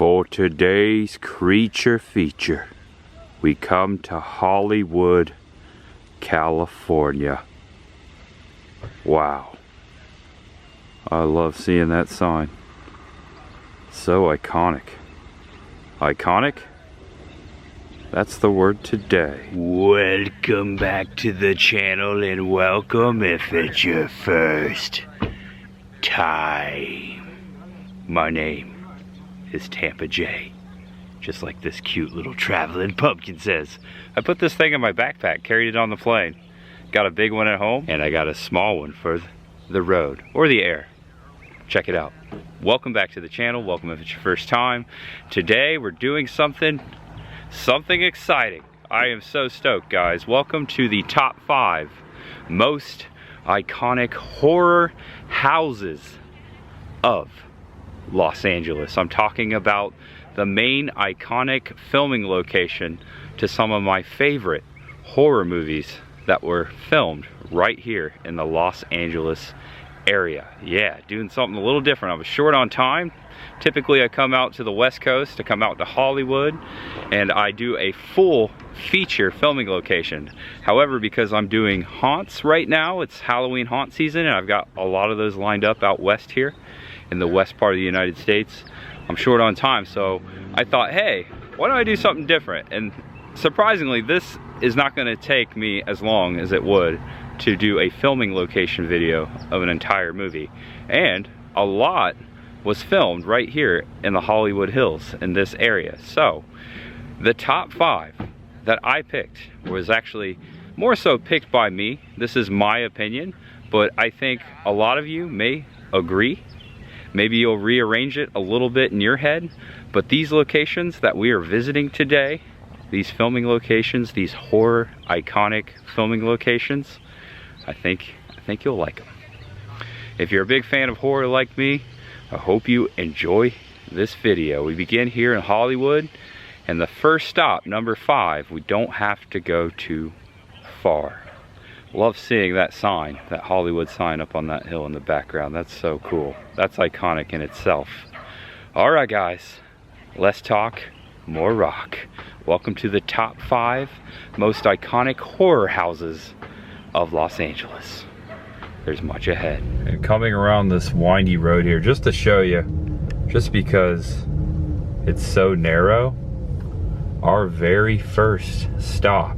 For today's creature feature, we come to Hollywood, California. Wow. I love seeing that sign. So iconic. Iconic? That's the word today. Welcome back to the channel, and welcome if it's your first time. My name is Tampa Jay, just like this cute little traveling pumpkin says. I put this thing in my backpack, carried it on the plane. Got a big one at home, and I got a small one for the road or the air. Check it out. Welcome back to the channel. Welcome if it's your first time. Today we're doing something exciting. I am so stoked, guys. Welcome to the top 5 most iconic horror houses of Los Angeles. I'm talking about the main iconic filming location to some of my favorite horror movies that were filmed right here in the Los Angeles area. Yeah, doing something a little different. I was short on time. Typically I come out to the West Coast, to come out to Hollywood, and I do a full feature filming location. However, because I'm doing haunts right now, it's Halloween haunt season, and I've got a lot of those lined up out west here in the west part of the United States. I'm short on time, so I thought, hey, why don't I do something different? And surprisingly, this is not gonna take me as long as it would to do a filming location video of an entire movie. And a lot was filmed right here in the Hollywood Hills in this area. So the top 5 that I picked was actually more so picked by me. This is my opinion, but I think a lot of you may agree. Maybe you'll rearrange it a little bit in your head, but these locations that we are visiting today, these filming locations, these horror iconic filming locations, I think you'll like them. If you're a big fan of horror like me, I hope you enjoy this video. We begin here in Hollywood, and the first stop, number 5, we don't have to go too far. Love seeing that sign, that Hollywood sign up on that hill in the background. That's so cool. That's iconic in itself. All right, guys, less talk, more rock. Welcome to the top 5 most iconic horror houses of Los Angeles. There's much ahead. And coming around this windy road here, just to show you, just because it's so narrow, our very first stop,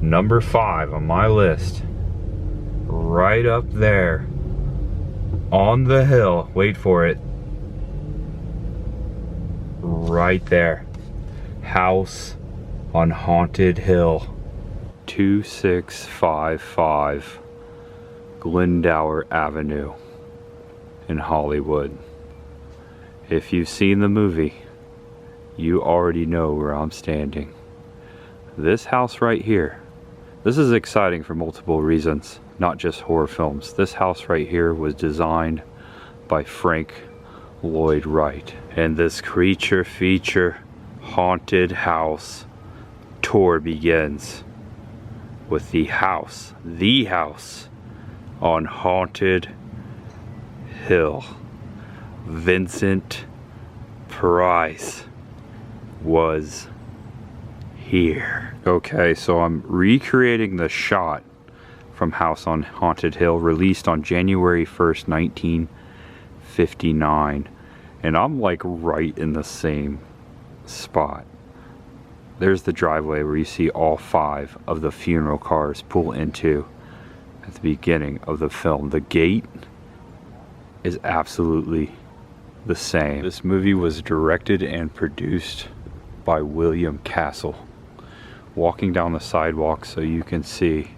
number 5 on my list, right up there on the hill, wait for it, right there, house on Haunted Hill, 2655 Glendower Avenue in Hollywood. If you've seen the movie, you already know where I'm standing. This house right here, this is exciting for multiple reasons, not just horror films. This house right here was designed by Frank Lloyd Wright, and this creature feature haunted house tour begins with the house on Haunted Hill. Vincent Price was here. Okay, so I'm recreating the shot from House on Haunted Hill, released on January 1st, 1959. And I'm like right in the same spot. There's the driveway where you see all 5 of the funeral cars pull into at the beginning of the film. The gate is absolutely the same. This movie was directed and produced by William Castle. Walking down the sidewalk so you can see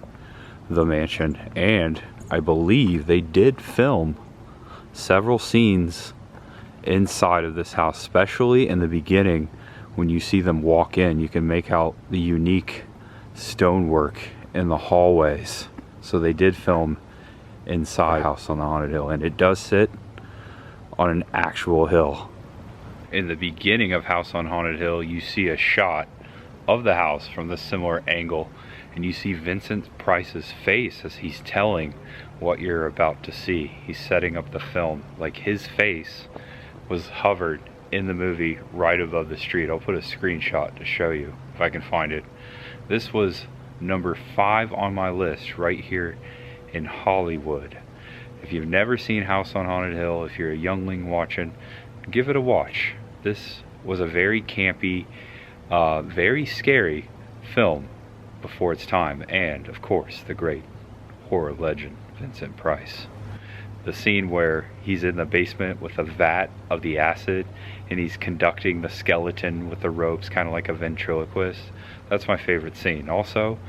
the mansion, and I believe they did film several scenes inside of this house, especially in the beginning. When you see them walk in, you can make out the unique stonework in the hallways. So they did film inside House on the Haunted Hill, and it does sit on an actual hill. In the beginning of House on Haunted Hill, you see a shot of the house from the similar angle, and you see Vincent Price's face as he's telling what you're about to see. He's setting up the film. Like, his face was hovered in the movie right above the street. I'll put a screenshot to show you if I can find it. This was number 5 on my list right here in Hollywood. If you've never seen House on Haunted Hill, if you're a youngling watching, give it a watch. This was a very campy, very scary film before its time, and of course the great horror legend Vincent Price. The scene where he's in the basement with a vat of the acid and he's conducting the skeleton with the ropes, kind of like a ventriloquist. That's my favorite scene. Also,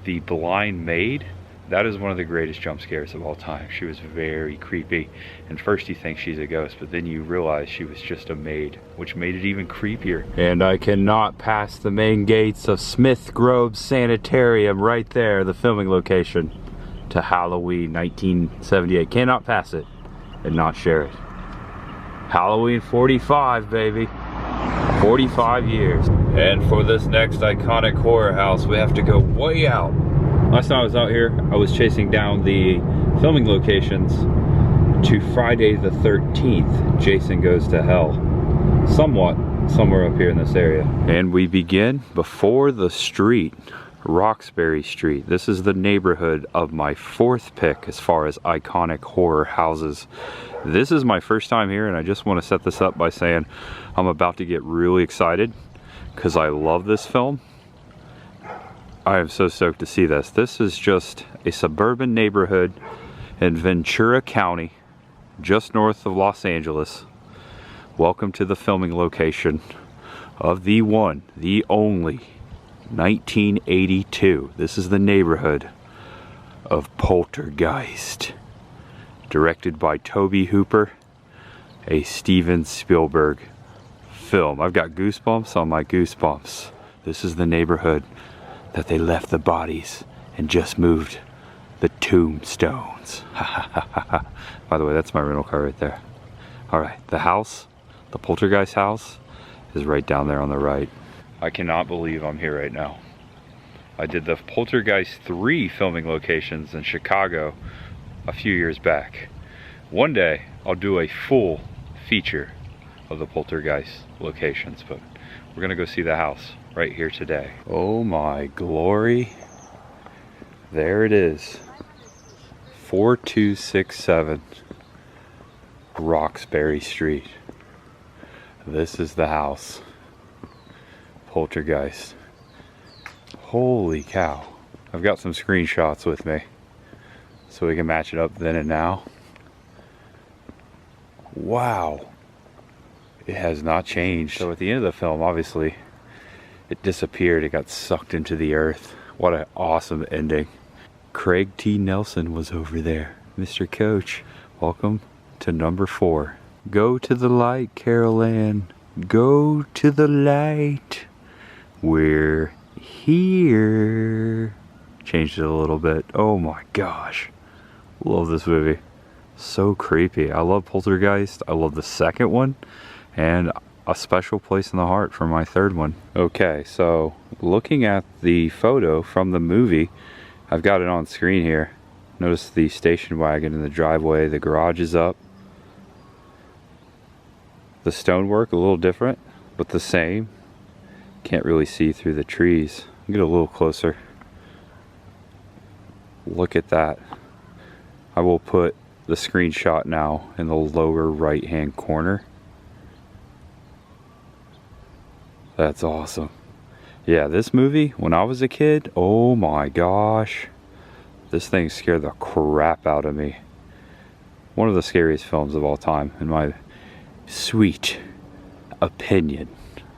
the blind maid, that is one of the greatest jump scares of all time. She was very creepy, and first you think she's a ghost, but then you realize she was just a maid, which made it even creepier. And I cannot pass the main gates of Smith Grove Sanitarium right there, the filming location, to Halloween 1978. Cannot pass it and not share it. Halloween 45, baby. 45 years. And for this next iconic horror house, we have to go way out. Last time I was out here, I was chasing down the filming locations to Friday the 13th, Jason Goes to Hell. Somewhere up here in this area. And we begin before the street, Roxbury Street. This is the neighborhood of my 4th pick as far as iconic horror houses. This is my first time here, and I just want to set this up by saying I'm about to get really excited because I love this film. I am so stoked to see this. This is just a suburban neighborhood in Ventura County, just north of Los Angeles. Welcome to the filming location of the one, the only, 1982. This is the neighborhood of Poltergeist. Directed by Tobe Hooper, a Steven Spielberg film. I've got goosebumps on my goosebumps. This is the neighborhood that they left the bodies and just moved the tombstones. By the way, that's my rental car right there. Alright, the house, the Poltergeist house, is right down there on the right. I cannot believe I'm here right now. I did the Poltergeist 3 filming locations in Chicago a few years back. One day I'll do a full feature of the Poltergeist locations, but we're gonna go see the house right here today. Oh my glory. There it is. 4267 Roxbury Street. This is the house. Poltergeist. Holy cow. I've got some screenshots with me so we can match it up then and now. Wow. It has not changed. So at the end of the film, obviously, it disappeared. It got sucked into the earth. What an awesome ending. Craig T. Nelson was over there. Mr. Coach, welcome to number 4. Go to the light, Carol Ann. Go to the light. We're here. Changed it a little bit. Oh my gosh. Love this movie. So creepy. I love Poltergeist. I love the second one. And a special place in the heart for my 3rd one. Okay, so looking at the photo from the movie, I've got it on screen here. Notice the station wagon in the driveway. The garage is up. The stonework a little different, but the same. Can't really see through the trees. Get a little closer. Look at that. I will put the screenshot now in the lower right hand corner. That's awesome. Yeah, this movie, when I was a kid, oh my gosh. This thing scared the crap out of me. One of the scariest films of all time, in my sweet opinion.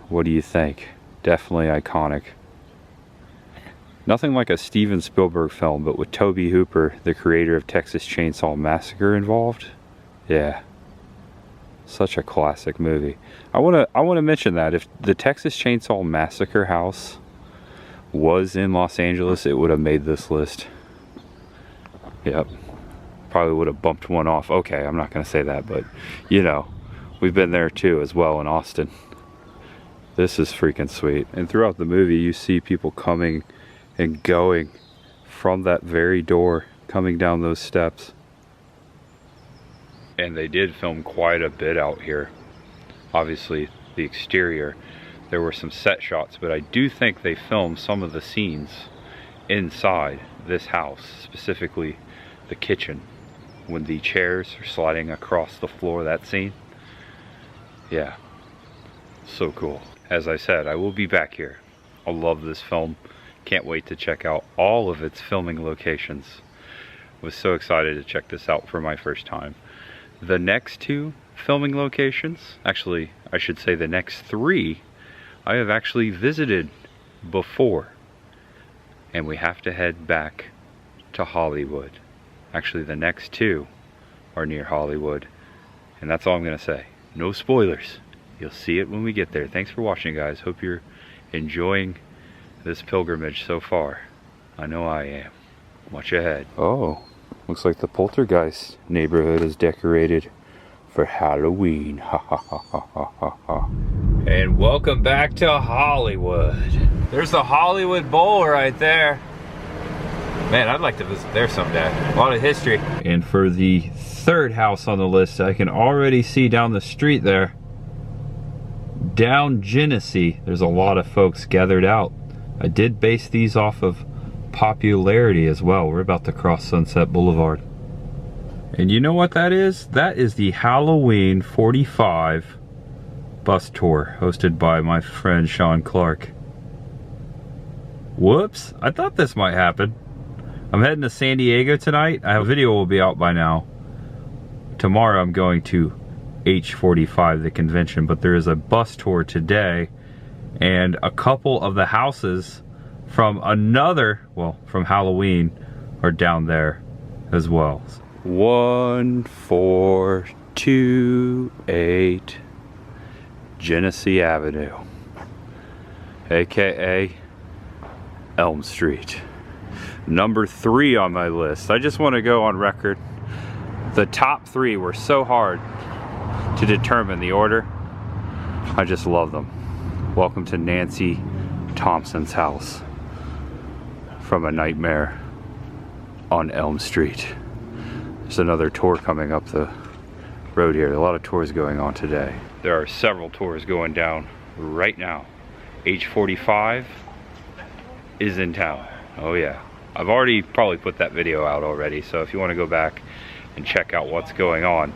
What do you think? Definitely iconic. Nothing like a Steven Spielberg film, but with Tobe Hooper, the creator of Texas Chainsaw Massacre, involved. Yeah. Such a classic movie. I want to mention that if the Texas Chainsaw Massacre house was in Los Angeles, it would have made this list. Yep. Probably would have bumped one off. Okay, I'm not going to say that, but you know, we've been there too as well in Austin. This is freaking sweet. And throughout the movie, you see people coming and going from that very door, coming down those steps. And they did film quite a bit out here. Obviously, the exterior. There were some set shots, but I do think they filmed some of the scenes inside this house, specifically the kitchen, when the chairs are sliding across the floor, that scene. Yeah, so cool. As I said, I will be back here. I love this film. Can't wait to check out all of its filming locations. Was so excited to check this out for my first time. The next 2 filming locations, actually I should say the next 3, I have actually visited before, and we have to head back to Hollywood. Actually, the next 2 are near Hollywood, and that's all I'm gonna say. No spoilers. You'll see it when we get there. Thanks for watching, guys. Hope you're enjoying this pilgrimage so far. I know I am. Much ahead. Oh, looks like the Poltergeist neighborhood is decorated for Halloween. Ha ha ha ha ha ha ha. And welcome back to Hollywood. There's the Hollywood Bowl right there. Man, I'd like to visit there someday. A lot of history. And for the 3rd house on the list, I can already see down the street there, down Genesee, there's a lot of folks gathered out. I did base these off of popularity as well. We're about to cross Sunset Boulevard. And you know what that is? That is the Halloween 45 bus tour hosted by my friend Sean Clark. Whoops, I thought this might happen. I'm heading to San Diego tonight. A video will be out by now. Tomorrow I'm going to H45, the convention, but there is a bus tour today, and a couple of the houses from from Halloween are down there as well. 1428 Genesee Avenue, aka Elm Street. Number 3 on my list. I just want to go on record. The top 3 were so hard to determine the order. I just love them. Welcome to Nancy Thompson's house from A Nightmare on Elm Street. There's another tour coming up the road here. A lot of tours going on today. There are several tours going down right now. H45 is in town. Oh yeah. I've already probably put that video out already, so if you want to go back and check out what's going on.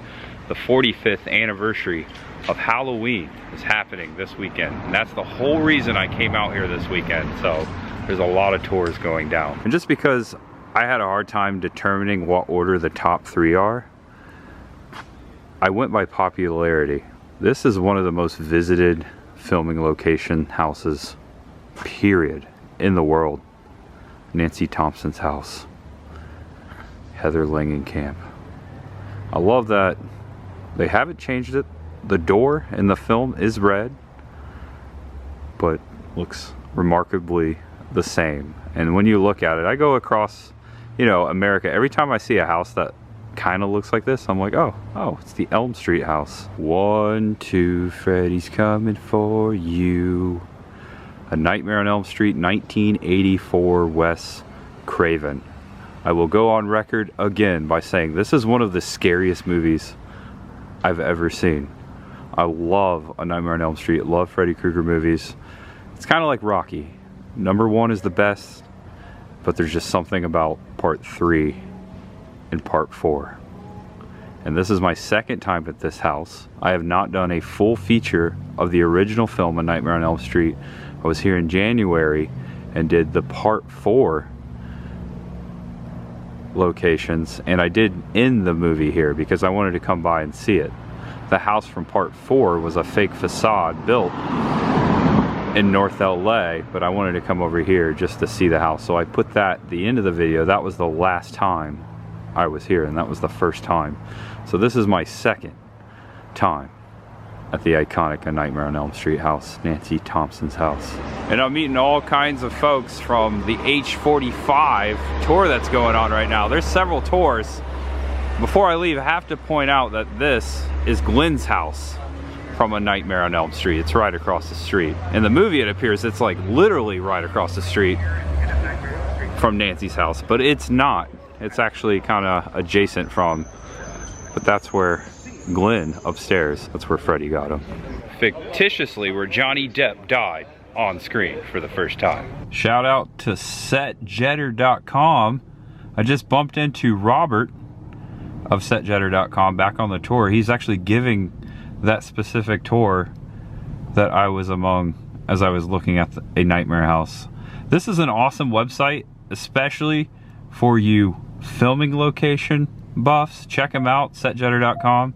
The 45th anniversary of Halloween is happening this weekend, and that's the whole reason I came out here this weekend. So there's a lot of tours going down. And just because I had a hard time determining what order the top 3 are, I went by popularity. This is one of the most visited filming location houses, period, in the world. Nancy Thompson's house. Heather Langenkamp. I love that they haven't changed it. The door in the film is red, but looks remarkably the same. And when you look at it, I go across, you know, America. Every time I see a house that kind of looks like this, I'm like, oh, it's the Elm Street house. 1, 2, Freddy's coming for you. A Nightmare on Elm Street, 1984, Wes Craven. I will go on record again by saying this is one of the scariest movies I've ever seen. I love A Nightmare on Elm Street, love Freddy Krueger movies. It's kind of like Rocky. Number 1 is the best, but there's just something about part 3 and part 4. And this is my 2nd time at this house. I have not done a full feature of the original film, A Nightmare on Elm Street. I was here in January and did the part 4 locations, and I did end the movie here because I wanted to come by and see it. The house from part 4 was a fake facade built in North LA, but I wanted to come over here just to see the house. So I put that at the end of the video. That was the last time I was here, and that was the first time. So this is my 2nd time at the iconic A Nightmare on Elm Street house, Nancy Thompson's house. And I'm meeting all kinds of folks from the H45 tour that's going on right now. There's several tours. Before I leave, I have to point out that this is Glenn's house from A Nightmare on Elm Street. It's right across the street. In the movie, it appears it's like literally right across the street from Nancy's house, but it's not. It's actually kind of adjacent from, but that's where Glenn upstairs. That's where Freddie got him. Fictitiously where Johnny Depp died on screen for the first time. Shout out to setjetter.com. I just bumped into Robert of setjetter.com back on the tour. He's actually giving that specific tour that I was among as I was looking at a nightmare house. This is an awesome website, especially for you filming location buffs. Check him out, setjetter.com.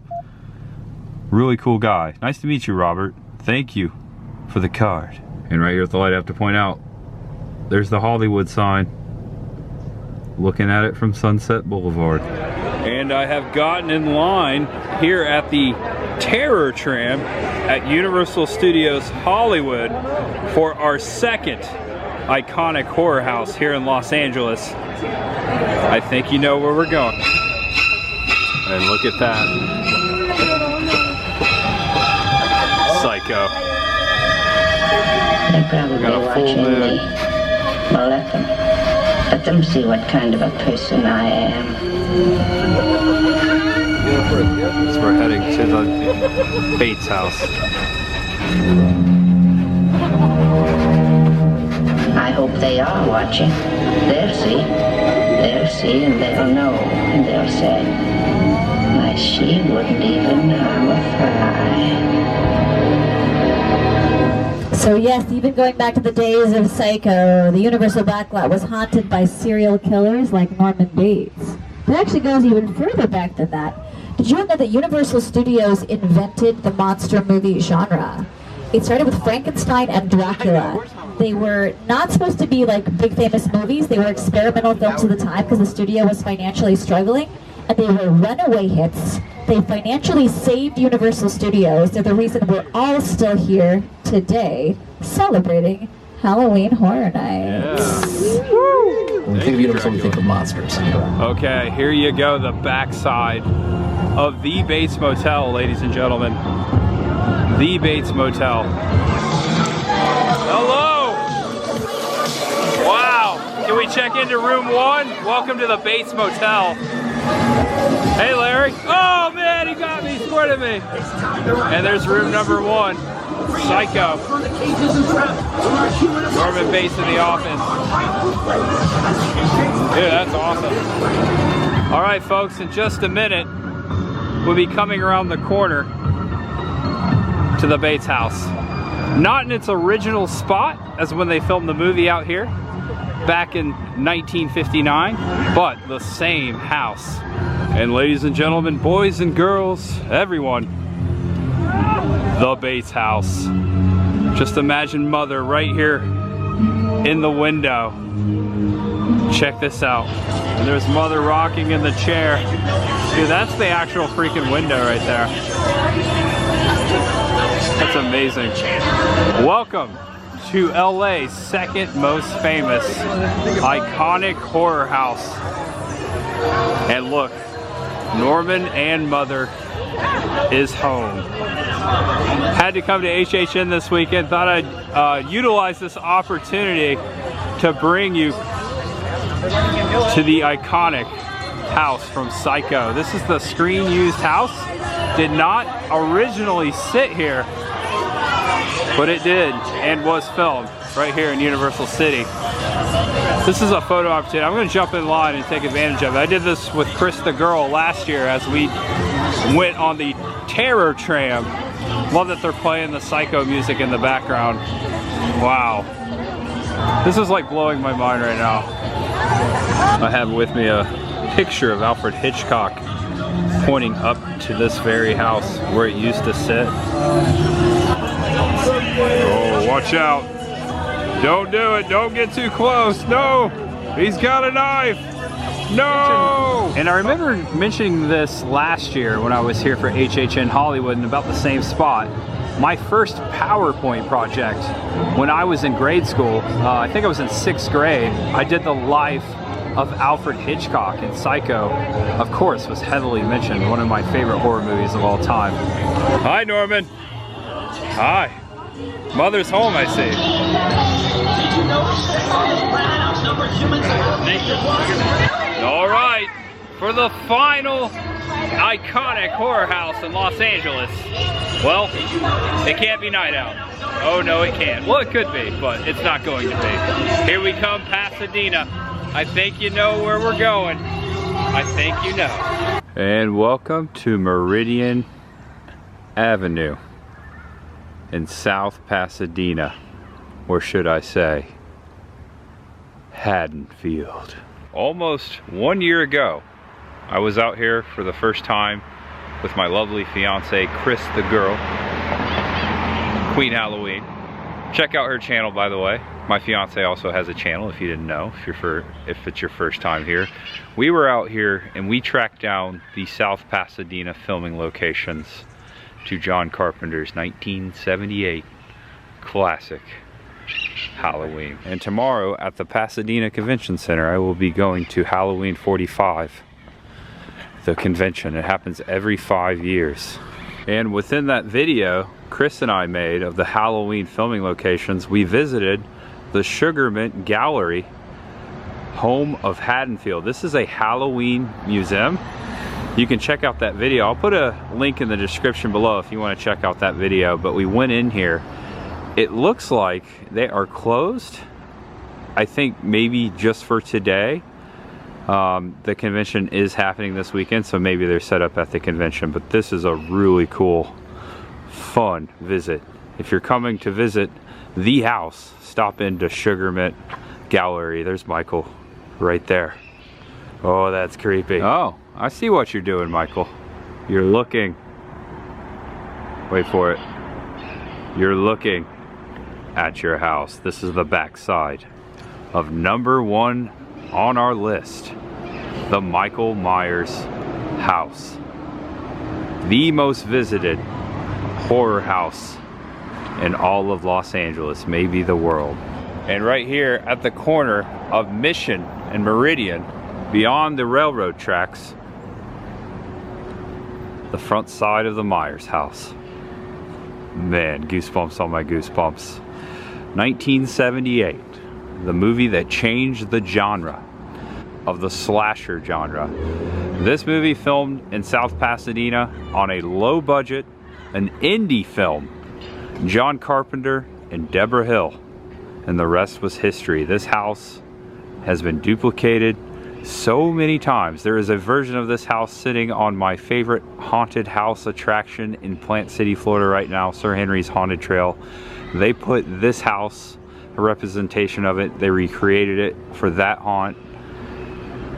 Really cool guy. Nice to meet you, Robert. Thank you for the card. And right here at the light, I have to point out, there's the Hollywood sign. Looking at it from Sunset Boulevard. And I have gotten in line here at the Terror Tram at Universal Studios Hollywood for our second iconic horror house here in Los Angeles. I think you know where we're going. And look at that. Psycho. They're probably Got a full watching moon. me. Well, let them see what kind of a person I am. So we're heading to the Bates house. I hope they are watching. They'll see and they'll know, and they'll say, my she wouldn't even harm a fly. So yes, even going back to the days of Psycho, the Universal backlot was haunted by serial killers like Norman Bates. It actually goes even further back than that. Did you know that Universal Studios invented the monster movie genre? It started with Frankenstein and Dracula. They were not supposed to be like big famous movies. They were experimental films at the time because the studio was financially struggling, and they were runaway hits. They financially saved Universal Studios. They're the reason we're all still here today celebrating Halloween Horror Nights. Yeah. When we think of Universal, we think of monsters. Okay, here you go, the backside of the Bates Motel, ladies and gentlemen. The Bates Motel. Hello! Wow, can we check into room 1? Welcome to the Bates Motel. Hey Larry. Oh man, he got me, squirted me. And there's room number 1. Psycho. Norman Bates in the office. Dude, that's awesome. All right, folks, in just a minute, we'll be coming around the corner to the Bates house. Not in its original spot as when they filmed the movie out here back in 1959, but the same house. And ladies and gentlemen, boys and girls, everyone, the Bates house. Just imagine Mother right here in the window. Check this out. And there's Mother rocking in the chair. Dude, that's the actual freaking window right there. That's amazing. Welcome to LA's second most famous iconic horror house. And look, Norman and Mother is home. Had to come to HHN this weekend. Thought I'd utilize this opportunity to bring you to the iconic house from Psycho. This is the screen used house. Did not originally sit here, but it did and was filmed right here in Universal City. This is a photo opportunity. I'm going to jump in line and take advantage of it. I did this with Chris the Girl last year as we went on the Terror Tram. Love that they're playing the Psycho music in the background. Wow. This is like blowing my mind right now. I have with me a picture of Alfred Hitchcock pointing up to this very house where it used to sit. Oh, watch out. Don't do it. Don't get too close. No, he's got a knife. No! And I remember mentioning this last year when I was here for HHN Hollywood in about the same spot. My first PowerPoint project when I was in grade school, I think I was in 6th grade, I did the life of Alfred Hitchcock, and Psycho, of course, was heavily mentioned, one of my favorite horror movies of all time. Hi, Norman. Hi. Mother's home, I see. All right, for the final iconic horror house in Los Angeles. Well, it can't be Night Out. Oh no, it can't. Well, it could be, but it's not going to be. Here we come, Pasadena. I think you know where we're going. I think you know. And welcome to Meridian Avenue in South Pasadena. Or should I say, Haddonfield. Almost 1 year ago, I was out here for the first time with my lovely fiance, Chris the Girl, Queen Halloween. Check out her channel, by the way. My fiance also has a channel, if you didn't know, if it's your first time here. We were out here and we tracked down the South Pasadena filming locations to John Carpenter's 1978 classic Halloween. And tomorrow at the Pasadena Convention Center, I will be going to Halloween 45, the convention. It happens every 5 years. And within that video Chris and I made of the Halloween filming locations, we visited the Sugarmint Gallery, home of Haddonfield. This is a Halloween museum. You can check out that video. I'll put a link in the description below if you want to check out that video. But we went in here. It looks like they are closed. I think maybe just for today. The convention is happening this weekend, so maybe they're set up at the convention. But this is a really cool, fun visit. If you're coming to visit the house, stop into Sugarmint Gallery. There's Michael right there. Oh, that's creepy. Oh, I see what you're doing, Michael. You're looking. Wait for it. You're looking at your house. This is the back side of #1 on our list, the Michael Myers house. The most visited horror house in all of Los Angeles, maybe the world. And right here at the corner of Mission and Meridian, beyond the railroad tracks, the front side of the Myers house. Man, goosebumps on my goosebumps. 1978, the movie that changed the genre of the slasher genre. This movie filmed in South Pasadena on a low budget, an indie film. John Carpenter and Deborah Hill, and the rest was history. This house has been duplicated so many times. There is a version of this house sitting on my favorite haunted house attraction in Plant City, Florida right now, Sir Henry's Haunted Trail. They put this house, a representation of it, they recreated it for that haunt.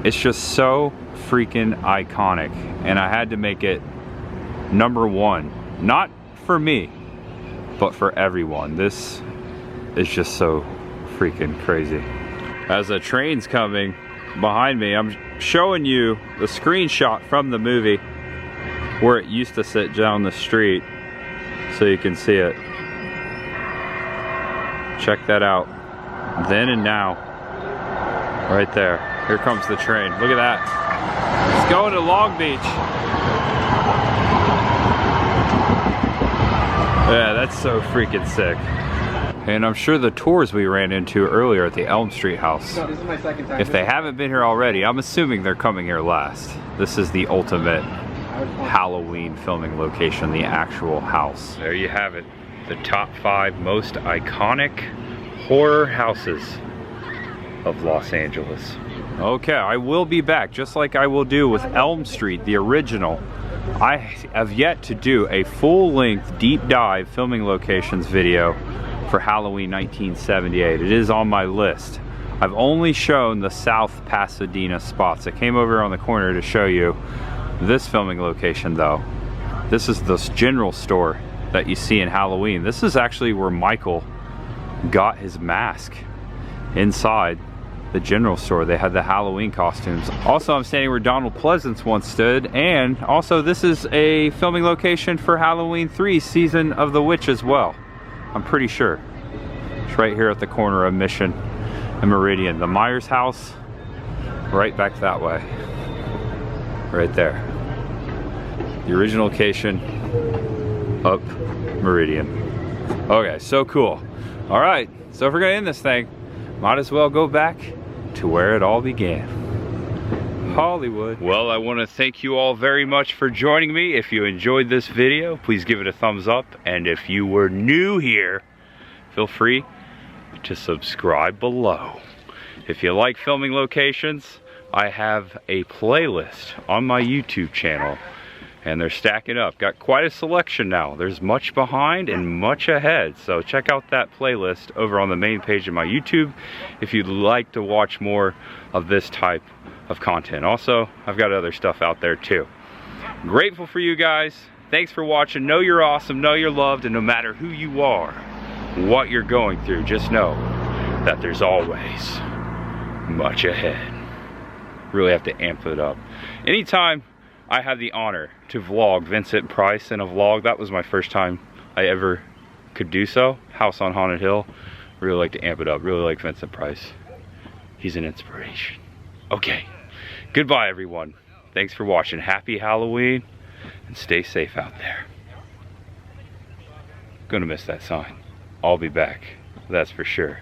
It's just so freaking iconic, and I had to make it #1, not for me, but for everyone. This is just so freaking crazy. As the train's coming behind me, I'm showing you the screenshot from the movie where it used to sit down the street so you can see it. Check that out. Then and now. Right there. Here comes the train. Look at that. It's going to Long Beach. Yeah, that's so freaking sick. And I'm sure the tours we ran into earlier at the Elm Street house, No, this is my second time. if they haven't been here already, I'm assuming they're coming here last. This is the ultimate Halloween filming location, the actual house. There you have it. The top 5 most iconic horror houses of Los Angeles. Okay, I will be back, just like I will do with Elm Street, the original. I have yet to do a full-length, deep dive filming locations video for Halloween 1978. It is on my list. I've only shown the South Pasadena spots. I came over on the corner to show you this filming location though. This is the general store that you see in Halloween. This is actually where Michael got his mask. Inside the general store, they had the Halloween costumes. Also, I'm standing where Donald Pleasance once stood, and also this is a filming location for Halloween 3 Season of the Witch as well. I'm pretty sure. It's right here at the corner of Mission and Meridian. The Myers house, right back that way. Right there. The original location, up Meridian. Okay, so cool. All right, so if we're gonna end this thing, might as well go back to where it all began. Hollywood. Well, I want to thank you all very much for joining me. If you enjoyed this video, please give it a thumbs up. And if you were new here, feel free to subscribe below. If you like filming locations, I have a playlist on my YouTube channel, and they're stacking up. Got quite a selection now. There's much behind and much ahead. So check out that playlist over on the main page of my YouTube if you'd like to watch more of this type of content. Also, I've got other stuff out there too. Grateful for you guys. Thanks for watching. Know you're awesome, know you're loved, and no matter who you are, what you're going through, just know that there's always much ahead. Really have to amp it up. Anytime I have the honor to vlog Vincent Price in a vlog, that was my first time I ever could do so. House on Haunted Hill. Really like to amp it up. Really like Vincent Price. He's an inspiration. Okay, goodbye everyone. Thanks for watching. Happy Halloween, and stay safe out there. Gonna miss that sign. I'll be back, that's for sure.